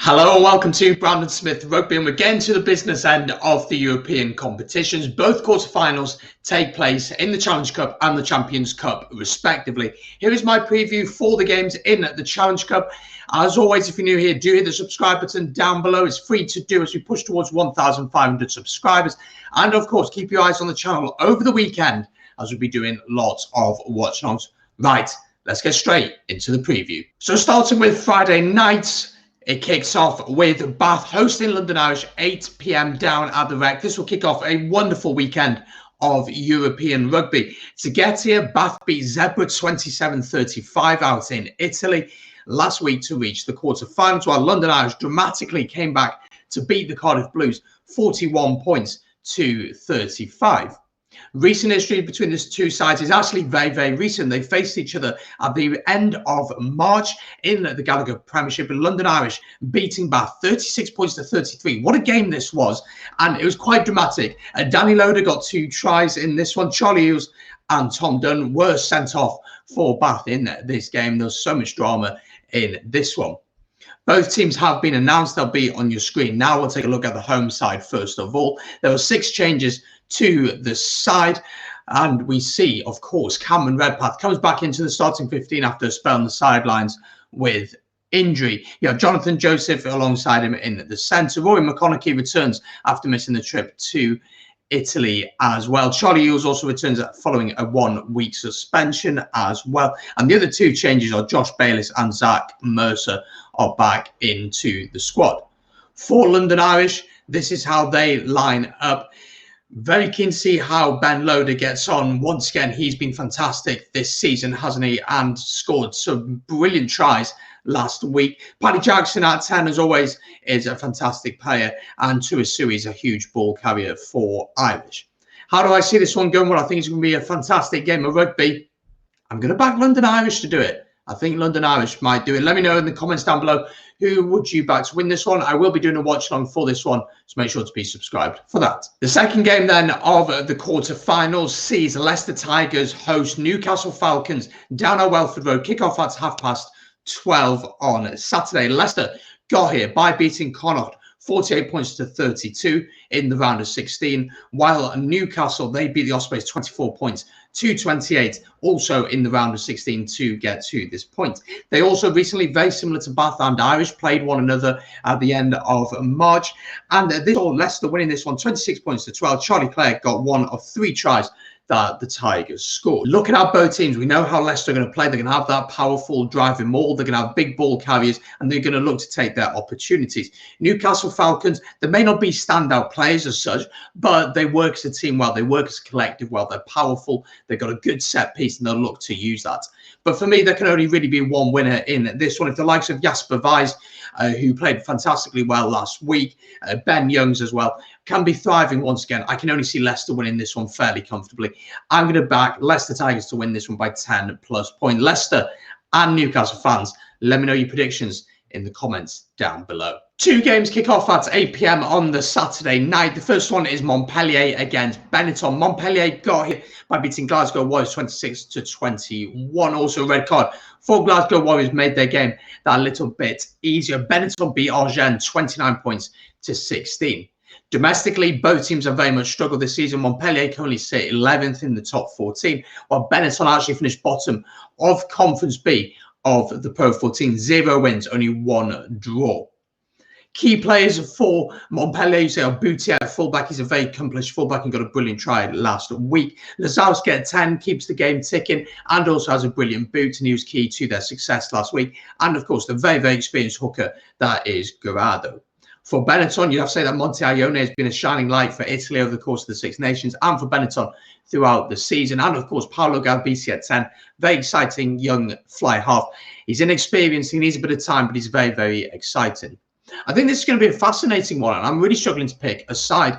Hello and welcome to Brandon Smith Rugby, and we're getting to the business end of the European competitions. Both quarterfinals take place in the Challenge Cup and the Champions Cup respectively. Here is my preview for the games in the Challenge Cup. As always, if you're new here, do hit the subscribe button down below. It's free to do as we push towards 1,500 subscribers. And of course, keep your eyes on the channel over the weekend as we'll be doing lots of watch-alongs. Right, let's get straight into the preview. So starting with Friday night, it kicks off with Bath hosting London Irish, 8 p.m. down at the Rec. This will kick off a wonderful weekend of European rugby. To get here, Bath beat Zebra 27-35 out in Italy last week to reach the quarterfinals, while London Irish dramatically came back to beat the Cardiff Blues 41 points to 35. Recent history between these two sides is actually very, very recent. They faced each other at the end of March in the Gallagher Premiership, and London Irish beating Bath 36 points to 33. What a game this was, and it was quite dramatic. Danny Loader got 2 tries in this one. Charlie Hughes and Tom Dunn were sent off for Bath in this game. There was so much drama in this one. Both teams have been announced. They'll be on your screen now. We'll take a look at the home side first of all. There were 6 changes to the side, and we see, of course, Cameron Redpath comes back into the starting 15 after a spell on the sidelines with injury. You have Jonathan Joseph alongside him in the centre. Rory McConaughey returns after missing the trip to Italy as well. Charlie Hughes also returns following a 1-week suspension as well. And the other 2 changes are Josh Bayliss and Zach Mercer are back into the squad. For London Irish, this is how they line up. Very keen to see how Ben Loader gets on. Once again, he's been fantastic this season, hasn't he? And scored some brilliant tries last week. Paddy Jackson at 10, as always, is a fantastic player. And Tuasui is a huge ball carrier for Irish. How do I see this one going? Well, I think it's going to be a fantastic game of rugby. I'm going to back London Irish to do it. I think London Irish might do it. Let me know in the comments down below, who would you back to win this one? I will be doing a watch along for this one, so make sure to be subscribed for that. The second game then of the quarterfinals sees Leicester Tigers host Newcastle Falcons down at Welford Road. Kickoff at 12:30 on Saturday. Leicester got here by beating Connacht 48 points to 32 in the round of 16, while Newcastle, they beat the Ospreys 24 points to 28, also in the round of 16 to get to this point. They also recently, very similar to Bath and Irish, played one another at the end of March, and this saw Leicester winning this one 26 points to 12. Charlie Clare got 1 of 3 tries that the Tigers scored. Looking at both teams, we know how Leicester are going to play. They're going to have that powerful driving maul. They're going to have big ball carriers, and they're going to look to take their opportunities. Newcastle Falcons, they may not be standout players as such, but they work as a team well. They work as a collective well. They're powerful. They've got a good set piece, and they'll look to use that. But for me, there can only really be one winner in this one. If the likes of Jasper Weiss, who played fantastically well last week, Ben Youngs as well, can be thriving once again, I can only see Leicester winning this one fairly comfortably. I'm going to back Leicester Tigers to win this one by 10+ points. Leicester and Newcastle fans, let me know your predictions in the comments down below. 2 games kick off at 8 p.m. on the Saturday night. The first one is Montpellier against Benetton. Montpellier got hit by beating Glasgow Warriors 26-21. Also a red card for Glasgow Warriors made their game that little bit easier. Benetton beat Agen 29 points to 16. Domestically, both teams have very much struggled this season. Montpellier currently sit 11th in the top 14, while Benetton actually finished bottom of Conference B of the Pro 14. 0 wins, only 1 draw. Key players for Montpellier, you say, are Boutier at fullback. He's a very accomplished fullback and got a brilliant try last week. Lazowski at 10 keeps the game ticking and also has a brilliant boot, and he was key to their success last week. And of course, the very, very experienced hooker that is Guerrado. For Benetton, you have to say that Monte Ione has been a shining light for Italy over the course of the Six Nations and for Benetton throughout the season. And of course, Paolo Galbisi at 10, very exciting young fly half. He's inexperienced, he needs a bit of time, but he's very, very exciting. I think this is going to be a fascinating one, and I'm really struggling to pick a side.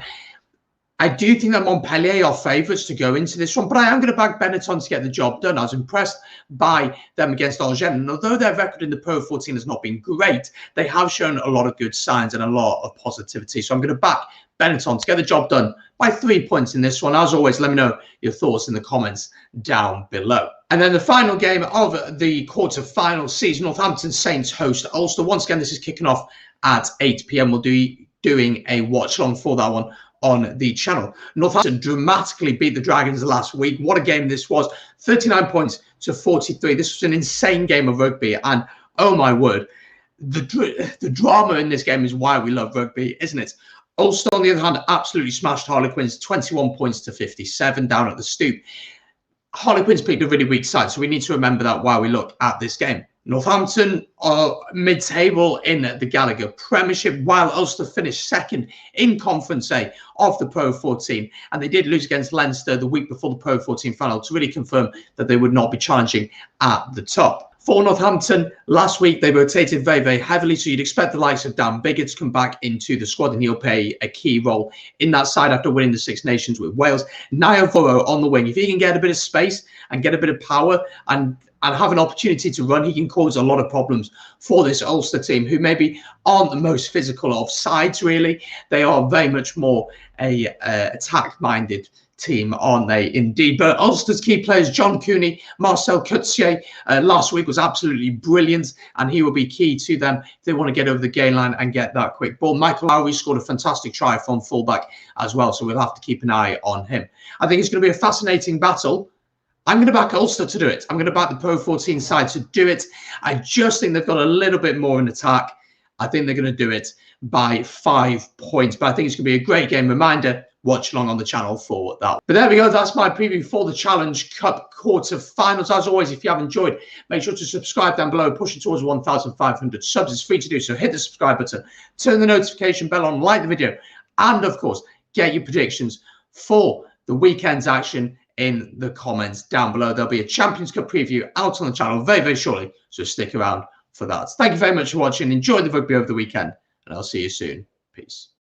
I do think that Montpellier are favourites to go into this one, but I am going to back Benetton to get the job done. I was impressed by them against Agen, and although their record in the Pro 14 has not been great, they have shown a lot of good signs and a lot of positivity. So I'm going to back Benetton to get the job done by 3 points in this one. As always, let me know your thoughts in the comments down below. And then the final game of the quarter-final season, Northampton Saints host Ulster. Once again, this is kicking off at 8 p.m. We'll be doing a watch along for that one on the channel. Northampton dramatically beat the Dragons last week. What a game this was. 39 points to 43. This was an insane game of rugby. And oh my word, the drama in this game is why we love rugby, isn't it? Ulster, on the other hand, absolutely smashed Harlequins, 21 points to 57 down at the Stoop. Harlequins picked a really weak side, so we need to remember that while we look at this game. Northampton are mid-table in the Gallagher Premiership, while Ulster finished second in Conference A of the Pro 14. And they did lose against Leicester the week before the Pro 14 final to really confirm that they would not be challenging at the top. For Northampton, last week they rotated very, very heavily, so you'd expect the likes of Dan Biggett to come back into the squad, and he'll play a key role in that side after winning the Six Nations with Wales. Niall Voro on the wing. If he can get a bit of space and get a bit of power and have an opportunity to run, he can cause a lot of problems for this Ulster team, who maybe aren't the most physical of sides, really. They are very much more a attack-minded team, aren't they? Indeed. But Ulster's key players, John Cooney, Marcel Coetzee, last week was absolutely brilliant, and he will be key to them if they want to get over the gain line and get that quick ball. Michael Lowry scored a fantastic try from fullback as well, so we'll have to keep an eye on him. I think it's going to be a fascinating battle. I'm going to back Ulster to do it. I'm going to back the Pro 14 side to do it. I just think they've got a little bit more in attack. I think they're going to do it by 5 points, but I think it's going to be a great game. Reminder, watch along on the channel for that. But there we go. That's my preview for the Challenge Cup quarter-finals. As always, if you have enjoyed, make sure to subscribe down below. Pushing towards 1,500 subs. It's free to do, so hit the subscribe button, turn the notification bell on, like the video, and of course, get your predictions for the weekend's action in the comments down below. There'll be a Champions Cup preview out on the channel very, very shortly, so stick around for that. Thank you very much for watching. Enjoy the rugby over the weekend, and I'll see you soon. Peace.